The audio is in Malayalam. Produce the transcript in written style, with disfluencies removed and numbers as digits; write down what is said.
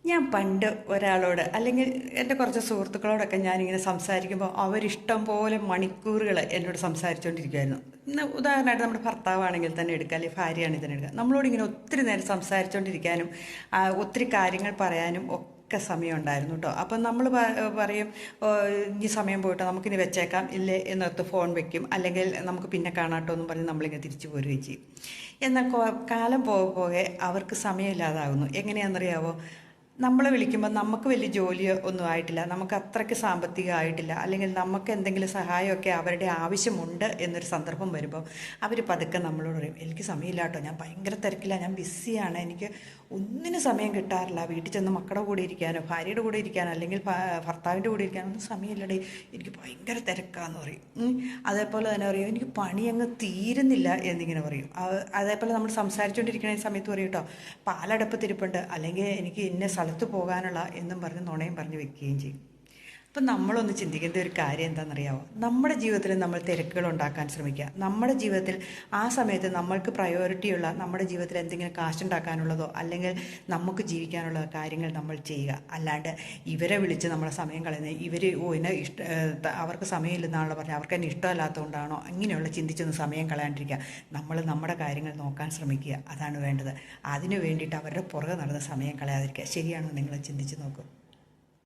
ഞാൻ പണ്ട് ഒരാളോട് അല്ലെങ്കിൽ എൻ്റെ കുറച്ച് സുഹൃത്തുക്കളോടൊക്കെ ഞാനിങ്ങനെ സംസാരിക്കുമ്പോൾ അവരിഷ്ടം പോലെ മണിക്കൂറുകൾ എന്നോട് സംസാരിച്ചുകൊണ്ടിരിക്കുമായിരുന്നു. ഇന്ന് ഉദാഹരണമായിട്ട് നമ്മുടെ ഭർത്താവാണെങ്കിൽ തന്നെ എടുക്കുക, അല്ലെങ്കിൽ ഭാര്യയാണെങ്കിൽ തന്നെ എടുക്കുക. നമ്മളോട് ഇങ്ങനെ ഒത്തിരി നേരം സംസാരിച്ചുകൊണ്ടിരിക്കാനും ഒത്തിരി കാര്യങ്ങൾ പറയാനും ഒക്കെ സമയം ഉണ്ടായിരുന്നു കേട്ടോ. അപ്പം നമ്മൾ പറയും, "ഓ, ഇനി സമയം പോയിട്ട് നമുക്കിനി വെച്ചേക്കാം ഇല്ലേ" എന്നോർത്ത് ഫോൺ വെക്കും, അല്ലെങ്കിൽ നമുക്ക് പിന്നെ കാണാട്ടോ എന്നും പറഞ്ഞ് നമ്മളിങ്ങനെ തിരിച്ചു പോരുകയും ചെയ്യും. എന്നാൽ കാലം പോകെ പോകെ അവർക്ക് സമയമില്ലാതാകുന്നു. എങ്ങനെയാണെന്നറിയാവോ? നമ്മളെ വിളിക്കുമ്പോൾ നമുക്ക് വലിയ ജോലിയോ ഒന്നും ആയിട്ടില്ല, നമുക്ക് അത്രയ്ക്ക് സാമ്പത്തികം ആയിട്ടില്ല, അല്ലെങ്കിൽ നമുക്ക് എന്തെങ്കിലും സഹായമൊക്കെ അവരുടെ ആവശ്യമുണ്ട് എന്നൊരു സന്ദർഭം വരുമ്പോൾ അവർ പതുക്കെ നമ്മളോട് പറയും, "എനിക്ക് സമയമില്ല കേട്ടോ, ഞാൻ ഭയങ്കര തിരക്കില്ല, ഞാൻ ബിസിയാണ്, എനിക്ക് ഒന്നിനും സമയം കിട്ടാറില്ല, വീട്ടിൽ ചെന്ന് മക്കളുടെ കൂടെ ഇരിക്കാനോ ഭാര്യയുടെ കൂടെ ഇരിക്കാനോ അല്ലെങ്കിൽ ഭർത്താവിൻ്റെ കൂടെ ഇരിക്കാനോ ഒന്നും സമയമില്ലടേ, എനിക്ക് ഭയങ്കര തിരക്കാന്ന് പറയും. അതേപോലെ തന്നെ പറയും, "എനിക്ക് പണി അങ്ങ് തീരുന്നില്ല" എന്നിങ്ങനെ പറയും. അതേപോലെ നമ്മൾ സംസാരിച്ചുകൊണ്ടിരിക്കുന്ന സമയത്ത് പറയും കേട്ടോ, "പാലടപ്പത്തിരിപ്പുണ്ട്" അല്ലെങ്കിൽ "എനിക്ക് ഇന്ന സ്ഥലത്ത് പോകാനുള്ള" എന്നും പറഞ്ഞ് നുണയും പറഞ്ഞ് വെക്കുകയും ചെയ്യും. അപ്പം നമ്മളൊന്ന് ചിന്തിക്കേണ്ട ഒരു കാര്യം എന്താണെന്നറിയാമോ? നമ്മുടെ ജീവിതത്തിൽ നമ്മൾ തിരക്കുകൾ ഉണ്ടാക്കാൻ ശ്രമിക്കുക. നമ്മുടെ ജീവിതത്തിൽ ആ സമയത്ത് നമ്മൾക്ക് പ്രയോറിറ്റിയുള്ള, നമ്മുടെ ജീവിതത്തിൽ എന്തെങ്കിലും കാശുണ്ടാക്കാനുള്ളതോ അല്ലെങ്കിൽ നമുക്ക് ജീവിക്കാനുള്ള കാര്യങ്ങൾ നമ്മൾ ചെയ്യുക. അല്ലാണ്ട് ഇവരെ വിളിച്ച് നമ്മളെ സമയം കളയുന്നത്, ഇവർ എന്നെ അവർക്ക് സമയമില്ലെന്നാണല്ലോ പറഞ്ഞത്, അവർക്ക് എന്നെ ഇഷ്ടമല്ലാത്തതുകൊണ്ടാണോ, അങ്ങനെയുള്ള ചിന്തിച്ചൊന്ന് സമയം കളയാണ്ടിരിക്കുക. നമ്മൾ നമ്മുടെ കാര്യങ്ങൾ നോക്കാൻ ശ്രമിക്കുക, അതാണ് വേണ്ടത്. അതിനു വേണ്ടിയിട്ട് അവരുടെ പുറകെ നടന്ന് സമയം കളയാതിരിക്കുക. ശരിയാണോ? നിങ്ങൾ ചിന്തിച്ച് നോക്കും.